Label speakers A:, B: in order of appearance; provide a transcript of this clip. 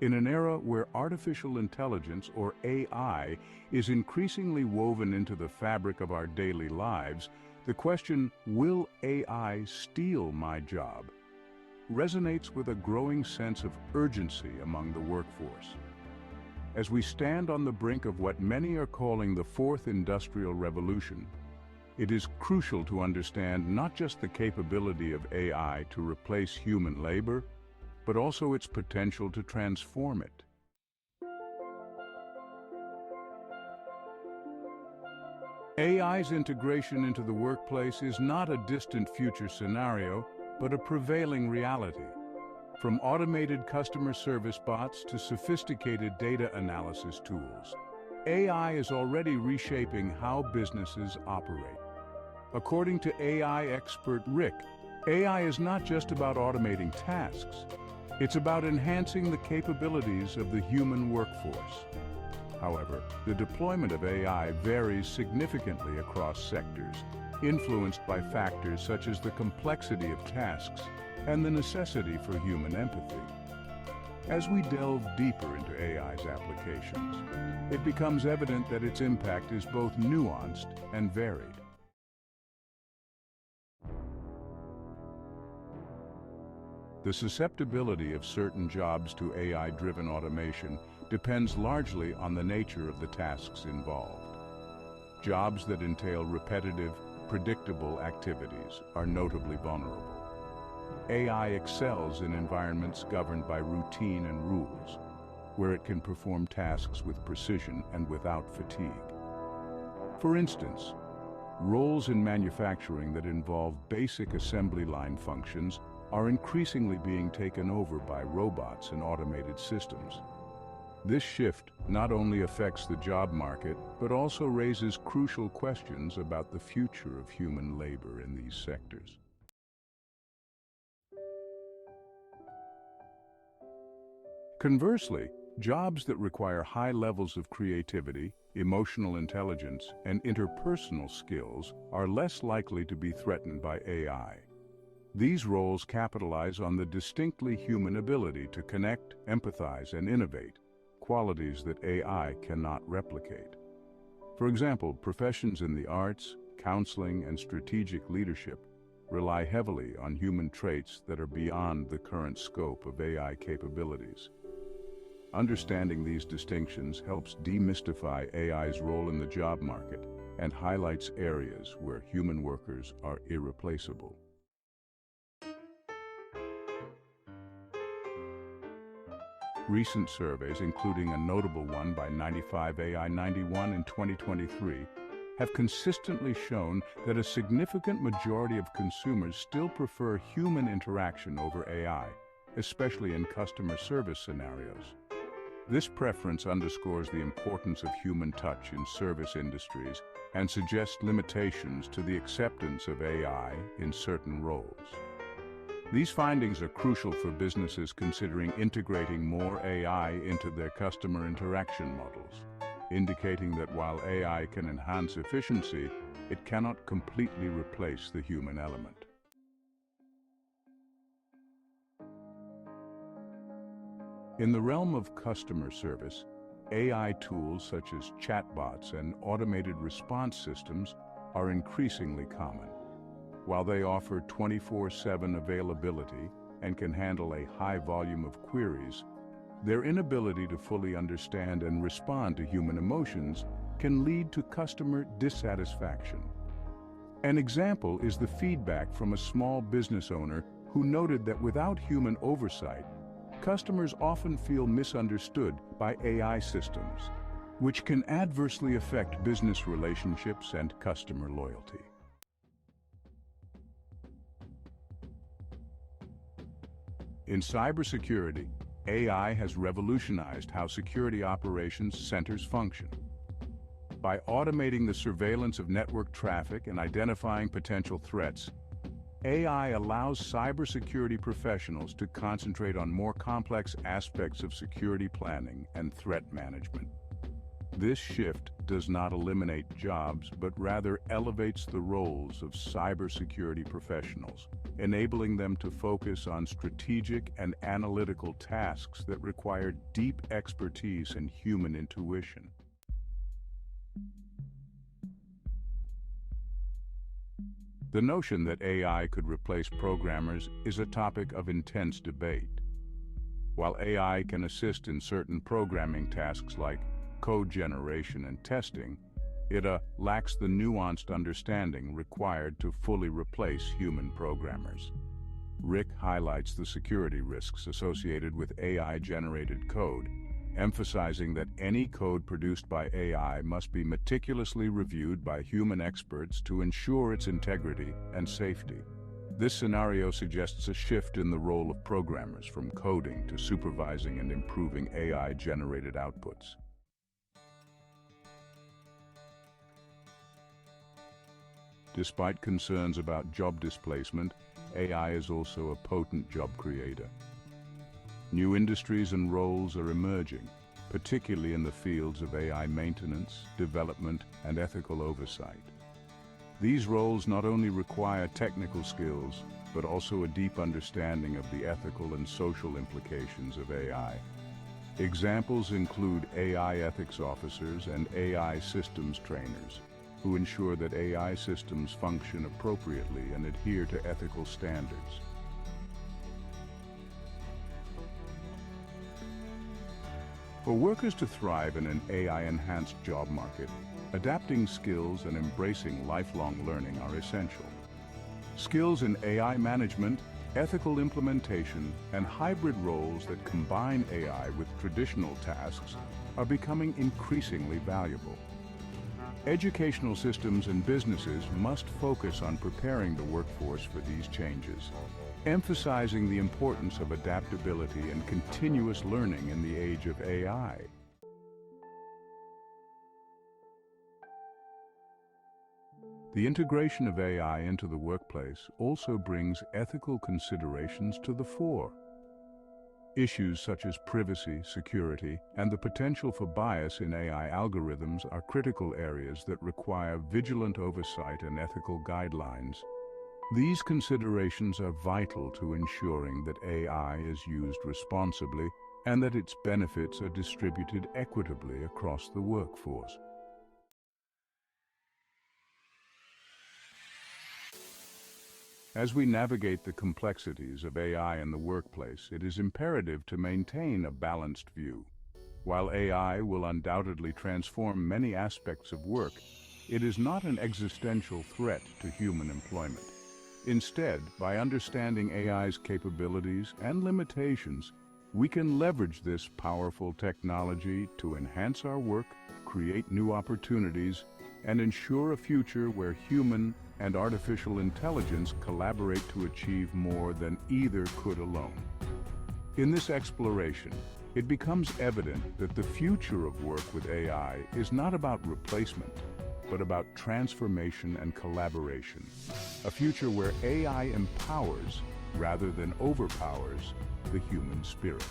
A: In an era where artificial intelligence, or AI, is increasingly woven into the fabric of our daily lives, the question, "Will AI steal my job?" resonates with a growing sense of urgency among the workforce. As we stand on the brink of what many are calling the fourth industrial revolution, it is crucial to understand not just the capability of AI to replace human labor, but also its potential to transform it. AI's integration into the workplace is not a distant future scenario, but a prevailing reality. From automated customer service bots to sophisticated data analysis tools, AI is already reshaping how businesses operate. According to AI expert Rick, AI is not just about automating tasks. It's about enhancing the capabilities of the human workforce. However, the deployment of AI varies significantly across sectors, influenced by factors such as the complexity of tasks and the necessity for human empathy. As we delve deeper into AI's applications, it becomes evident that its impact is both nuanced and varied. The susceptibility of certain jobs to AI-driven automation depends largely on the nature of the tasks involved. Jobs that entail repetitive, predictable activities are notably vulnerable. AI excels in environments governed by routine and rules, where it can perform tasks with precision and without fatigue. For instance, roles in manufacturing that involve basic assembly line functions are increasingly being taken over by robots and automated systems. This shift not only affects the job market, but also raises crucial questions about the future of human labor in these sectors. Conversely, jobs that require high levels of creativity, emotional intelligence, and interpersonal skills are less likely to be threatened by AI. These roles capitalize on the distinctly human ability to connect, empathize, and innovate, qualities that AI cannot replicate. For example, professions in the arts, counseling, and strategic leadership rely heavily on human traits that are beyond the current scope of AI capabilities. Understanding these distinctions helps demystify AI's role in the job market and highlights areas where human workers are irreplaceable. Recent surveys, including a notable one by 95AI91 in 2023, have consistently shown that a significant majority of consumers still prefer human interaction over AI, especially in customer service scenarios. This preference underscores the importance of human touch in service industries and suggests limitations to the acceptance of AI in certain roles. These findings are crucial for businesses considering integrating more AI into their customer interaction models, indicating that while AI can enhance efficiency, it cannot completely replace the human element. In the realm of customer service, AI tools such as chatbots and automated response systems are increasingly common. While they offer 24/7 availability and can handle a high volume of queries, their inability to fully understand and respond to human emotions can lead to customer dissatisfaction. An example is the feedback from a small business owner who noted that without human oversight, customers often feel misunderstood by AI systems, which can adversely affect business relationships and customer loyalty. In cybersecurity, AI has revolutionized how security operations centers function. By automating the surveillance of network traffic and identifying potential threats, AI allows cybersecurity professionals to concentrate on more complex aspects of security planning and threat management. This shift does not eliminate jobs, but rather elevates the roles of cybersecurity professionals, enabling them to focus on strategic and analytical tasks that require deep expertise and human intuition. The notion that AI could replace programmers is a topic of intense debate. While AI can assist in certain programming tasks like code generation and testing, it lacks the nuanced understanding required to fully replace human programmers. Rick highlights the security risks associated with AI-generated code, emphasizing that any code produced by AI must be meticulously reviewed by human experts to ensure its integrity and safety. This scenario suggests a shift in the role of programmers from coding to supervising and improving AI-generated outputs. Despite concerns about job displacement, AI is also a potent job creator. New industries and roles are emerging, particularly in the fields of AI maintenance, development, and ethical oversight. These roles not only require technical skills, but also a deep understanding of the ethical and social implications of AI. Examples include AI ethics officers and AI systems trainers, who ensure that AI systems function appropriately and adhere to ethical standards. For workers to thrive in an AI-enhanced job market, adapting skills and embracing lifelong learning are essential. Skills in AI management, ethical implementation, and hybrid roles that combine AI with traditional tasks are becoming increasingly valuable. Educational systems and businesses must focus on preparing the workforce for these changes, emphasizing the importance of adaptability and continuous learning in the age of AI. The integration of AI into the workplace also brings ethical considerations to the fore. Issues such as privacy, security, and the potential for bias in AI algorithms are critical areas that require vigilant oversight and ethical guidelines. These considerations are vital to ensuring that AI is used responsibly and that its benefits are distributed equitably across the workforce. As we navigate the complexities of AI in the workplace, it is imperative to maintain a balanced view. While AI will undoubtedly transform many aspects of work, it is not an existential threat to human employment. Instead, by understanding AI's capabilities and limitations, we can leverage this powerful technology to enhance our work, create new opportunities, and ensure a future where human and artificial intelligence collaborate to achieve more than either could alone. In this exploration, it becomes evident that the future of work with AI is not about replacement, but about transformation and collaboration. A future where AI empowers, rather than overpowers, the human spirit.